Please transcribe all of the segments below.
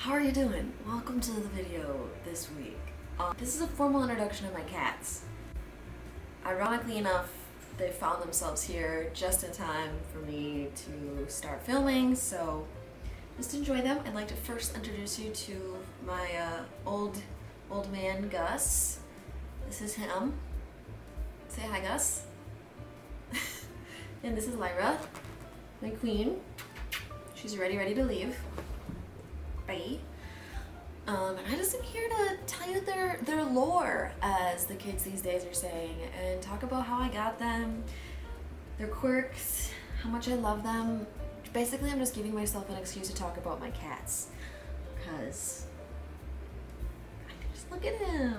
How are you doing? Welcome to the video this week. This is a formal introduction of my cats. Ironically enough, they found themselves here just in time for me to start filming, so just enjoy them. I'd like to first introduce you to my old man Gus. This is him. Say hi, Gus. And this is Lyra, my queen. She's ready to leave. Bye. And I just am here to tell you their lore, as the kids these days are saying, and talk about how I got them, their quirks, how much I love them. Basically, I'm just giving myself an excuse to talk about my cats, because I mean, just look at him.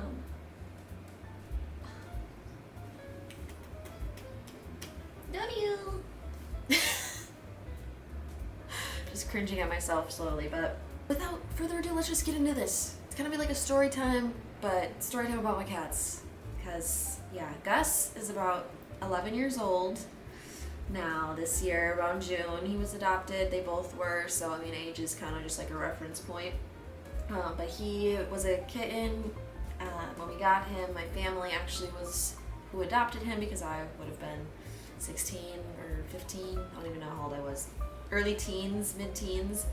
W. Just cringing at myself slowly, but without further ado, let's just get into this. It's gonna be like a story time, but story time about my cats. Because, yeah, Gus is about 11 years old now. This year, around June, he was adopted. They both were, so I mean, age is kind of just like a reference point. But he was a kitten. When we got him, my family actually was who adopted him, because I would have been 16 or 15. I don't even know how old I was. Early teens, mid-teens,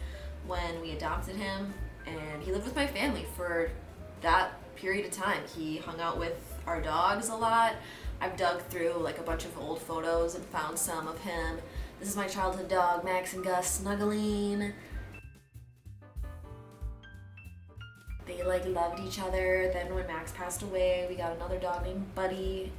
when we adopted him, and he lived with my family for that period of time. He hung out with our dogs a lot. I've dug through like a bunch of old photos and found some of him. This is my childhood dog, Max and Gus snuggling. They like loved each other. Then when Max passed away, we got another dog named Buddy.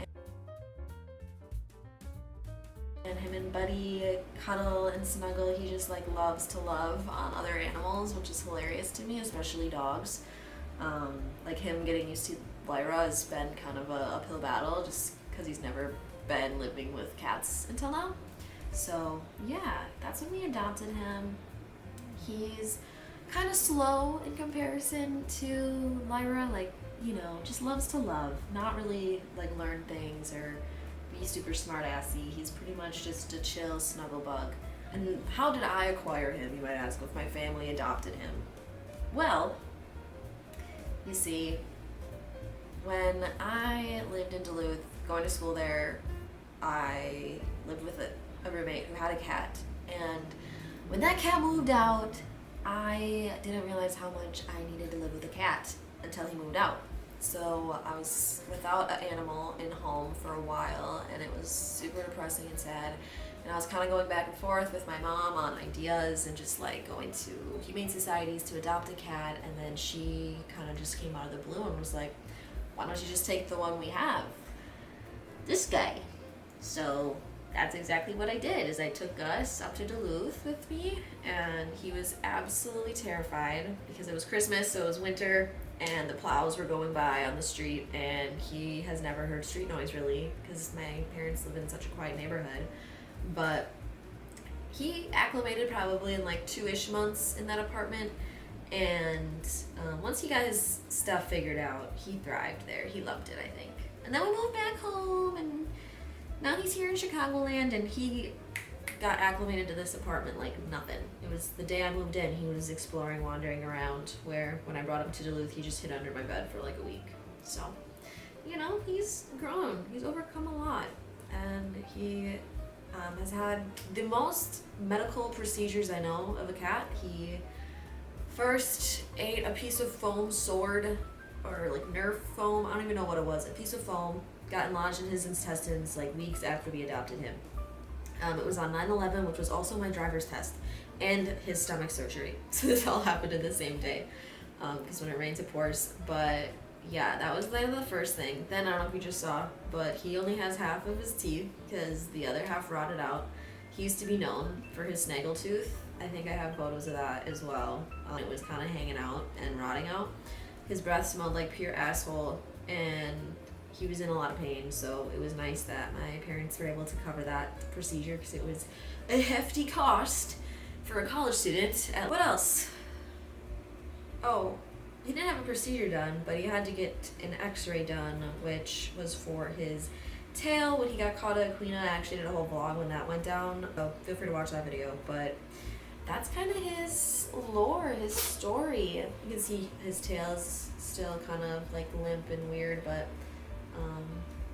And him and Buddy cuddle and snuggle. He just like loves to love on other animals, which is hilarious to me, especially dogs. Like him getting used to Lyra has been kind of a uphill battle, just because he's never been living with cats until now. So yeah, that's when we adopted him. He's kind of slow in comparison to Lyra, like, you know, just loves to love, not really like learn things or be super smart assy. He's pretty much just a chill snuggle bug. And how did I acquire him, you might ask, if my family adopted him? Well, you see, when I lived in Duluth, going to school there, I lived with a roommate who had a cat. And when that cat moved out, I didn't realize how much I needed to live with a cat until he moved out. So I was without an animal in home for a while, and it was super depressing and sad. And I was kind of going back and forth with my mom on ideas and just like going to humane societies to adopt a cat. And then she kind of just came out of the blue and was like, why don't you just take the one we have? This guy. So that's exactly what I did, is I took Gus up to Duluth with me, and he was absolutely terrified because it was Christmas, so it was winter, and the plows were going by on the street, and he has never heard street noise really, because my parents live in such a quiet neighborhood. But he acclimated probably in like 2-ish months in that apartment, and once he got his stuff figured out, he thrived there. He loved it, I think. And then we moved back home, and now he's here in Chicagoland, and he got acclimated to this apartment like nothing. It was the day I moved in, he was exploring, wandering around, where when I brought him to Duluth, he just hid under my bed for like a week. So, you know, he's grown. He's overcome a lot. And he has had the most medical procedures I know of a cat. He first ate a piece of foam sword, or like Nerf foam, I don't even know what it was, a piece of foam, got lodged in his intestines like weeks after we adopted him. It was on 9/11, which was also my driver's test, and his stomach surgery. So this all happened in the same day, because when it rains it pours. But yeah, that was like the first thing. Then I don't know if you just saw, but he only has half of his teeth because the other half rotted out. He used to be known for his snaggletooth. I think I have photos of that as well. It was kind of hanging out and rotting out. His breath smelled like pure asshole, and he was in a lot of pain, so it was nice that my parents were able to cover that procedure, because it was a hefty cost for a college student. What else? Oh, he didn't have a procedure done, but he had to get an x-ray done, which was for his tail when he got caught at Aquina. I actually did a whole vlog when that went down, so feel free to watch that video. But that's kind of his lore, his story. You can see his tail's still kind of like limp and weird, but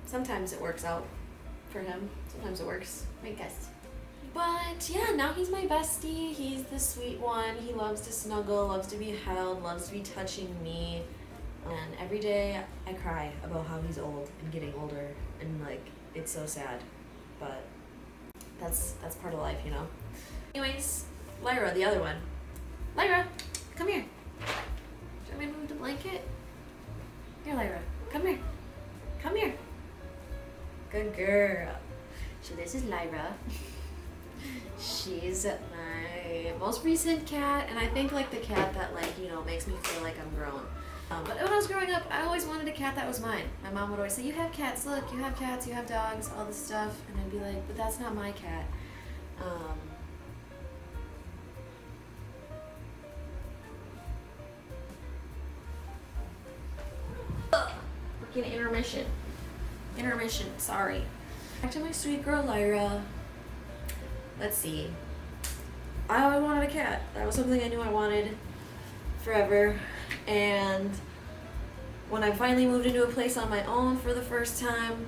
sometimes it works out for him. Sometimes it works, I guess. But yeah, now he's my bestie. He's the sweet one. He loves to snuggle, loves to be held, loves to be touching me. And every day I cry about how he's old and getting older, and like it's so sad. But that's part of life, you know. Anyways, Lyra, the other one. Lyra, come here. Do you want me to move the blanket? Here, Lyra, come here. Come here. Good girl. So this is Lyra. She's my most recent cat, and I think like the cat that like, you know, makes me feel like I'm grown. But when I was growing up, I always wanted a cat that was mine. My mom would always say, you have cats, look, you have cats, you have dogs, all this stuff. And I'd be like, but that's not my cat. Freaking intermission. Intermission, sorry. Back to my sweet girl Lyra. Let's see. I always wanted a cat. That was something I knew I wanted forever. And when I finally moved into a place on my own for the first time,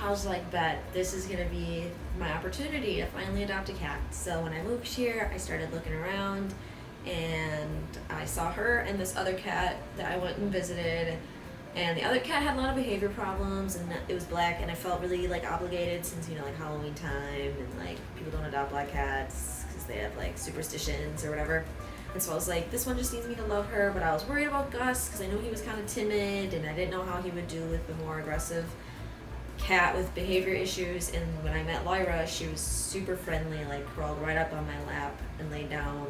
I was like, bet, this is gonna be my opportunity to finally adopt a cat. So when I moved here, I started looking around, and I saw her and this other cat that I went and visited. And the other cat had a lot of behavior problems, and it was black, and I felt really like obligated since, you know, like Halloween time, and like people don't adopt black cats because they have like superstitions or whatever. And so I was like, this one just needs me to love her, but I was worried about Gus because I knew he was kind of timid, and I didn't know how he would do with the more aggressive cat with behavior issues. And when I met Lyra, she was super friendly, like crawled right up on my lap and laid down,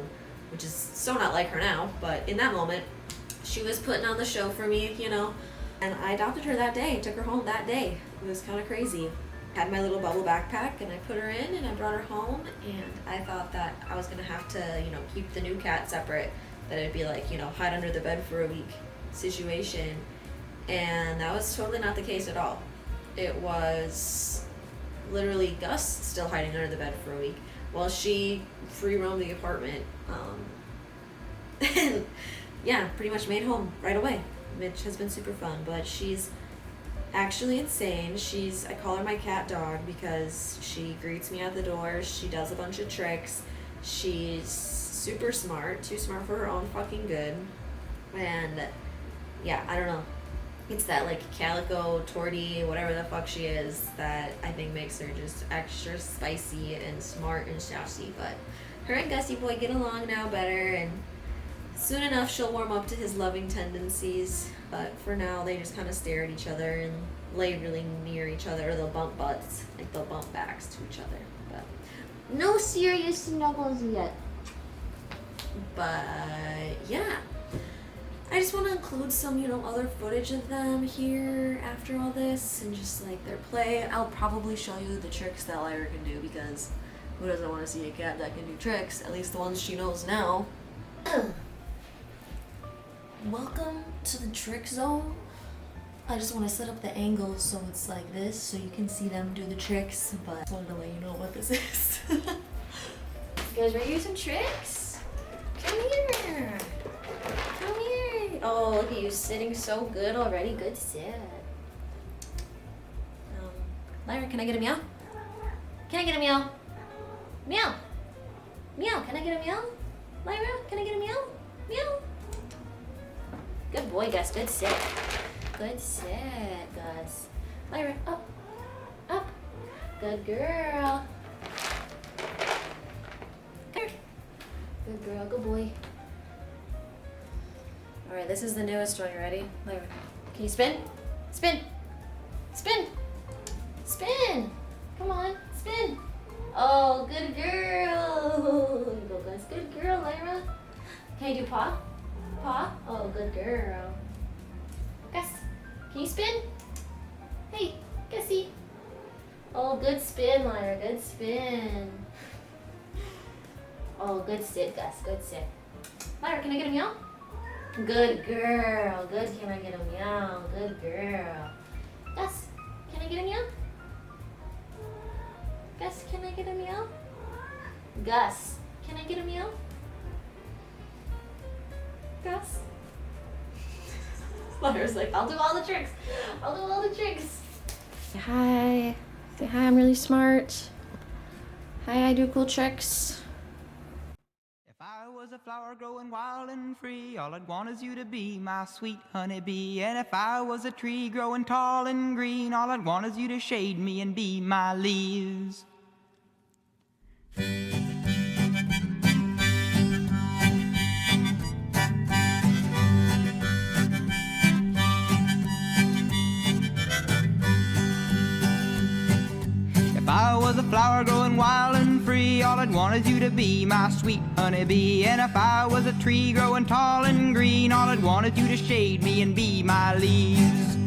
which is so not like her now, but in that moment, she was putting on the show for me, you know. And I adopted her that day, took her home that day. It was kind of crazy. Had my little bubble backpack, and I put her in, and I brought her home, and I thought that I was gonna have to, you know, keep the new cat separate, that it'd be like, you know, hide under the bed for a week situation. And that was totally not the case at all. It was literally Gus still hiding under the bed for a week while she free roamed the apartment. And yeah, pretty much made home right away, which has been super fun. But she's actually insane. I call her my cat dog because she greets me at the door. She does a bunch of tricks. She's super smart, too smart for her own fucking good. And yeah, I don't know. It's that like calico tortie, whatever the fuck she is, that I think makes her just extra spicy and smart and sassy. But her and Gussie boy get along now better, and soon enough she'll warm up to his loving tendencies. But for now, they just kind of stare at each other and lay really near each other, or they'll bump butts, like they'll bump backs to each other. But no serious snuggles yet. But yeah, I just want to include some, you know, other footage of them here after all this, and just like their play. I'll probably show you the tricks that Lyra can do, because who doesn't want to see a cat that can do tricks? At least the ones she knows now. Welcome to the trick zone. I just want to set up the angle so it's like this, so you can see them do the tricks, but I just wanted to let you know what this is. You guys ready to do some tricks? Come here. Come here. Oh, look at you sitting so good already. Good sit. Lyra, can I get a meow? Can I get a meow? Meow. Meow. Can I get a meow? Lyra, can I get a meow? Meow. Good boy, Gus. Good sit. Good sit, Gus. Lyra, up. Up. Good girl. Good girl. Good boy. Alright, this is the newest one. You ready? Lyra, can you spin? Spin. Spin. Spin. Come on. Spin. Oh, good girl. Here you go, Gus. Good girl, Lyra. Can you do paw? Paw? Oh, good girl. Gus, can you spin? Hey, Gussie. Oh, good spin, Lyra. Good spin. Oh, good sit, Gus. Good sit. Lyra, can I get a meow? Good girl. Good. Can I get a meow? Good girl. Gus, can I get a meow? Gus, can I get a meow? Gus, Can I get a meow? Gus? Lyra's like, I'll do all the tricks. I'll do all the tricks. Say hi. Say hi, I'm really smart. Hi, I do cool tricks. If I was a flower growing wild and free, all I'd want is you to be my sweet honeybee. And if I was a tree growing tall and green, all I'd want is you to shade me and be my leaves. If I was a flower growing wild and free, all I'd want is you to be my sweet honeybee. And if I was a tree growing tall and green, all I'd want is you to shade me and be my leaves.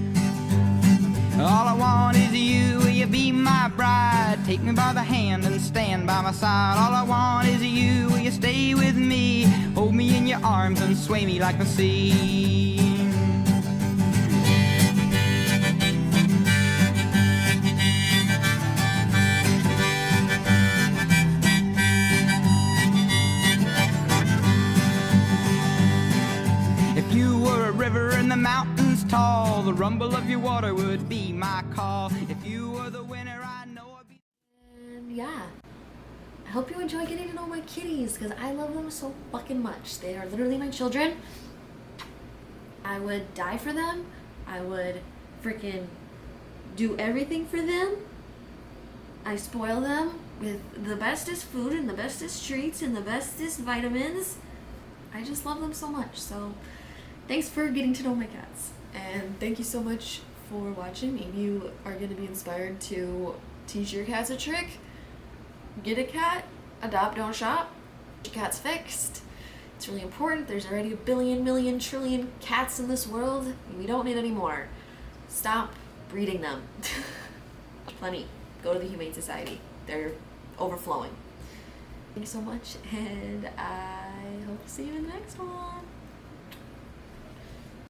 All I want is you, will you be my bride? Take me by the hand and stand by my side. All I want is you, will you stay with me? Hold me in your arms and sway me like the sea. If you were a river in the mountains tall, the rumble of your water would be my call. If you were the winter, I know I'd be... And yeah, I hope you enjoy getting to know my kitties because I love them so fucking much. They are literally my children. I would die for them. I would freaking do everything for them. I spoil them with the bestest food and the bestest treats and the bestest vitamins. I just love them so much. So thanks for getting to know my cats. And thank you so much for watching. Maybe you are going to be inspired to teach your cats a trick. Get a cat, adopt, don't shop. Your cat's fixed. It's really important. There's already a billion, million, trillion cats in this world. We don't need any more. Stop breeding them. Plenty. Go to the Humane Society. They're overflowing. Thank you so much, and I hope to see you in the next one.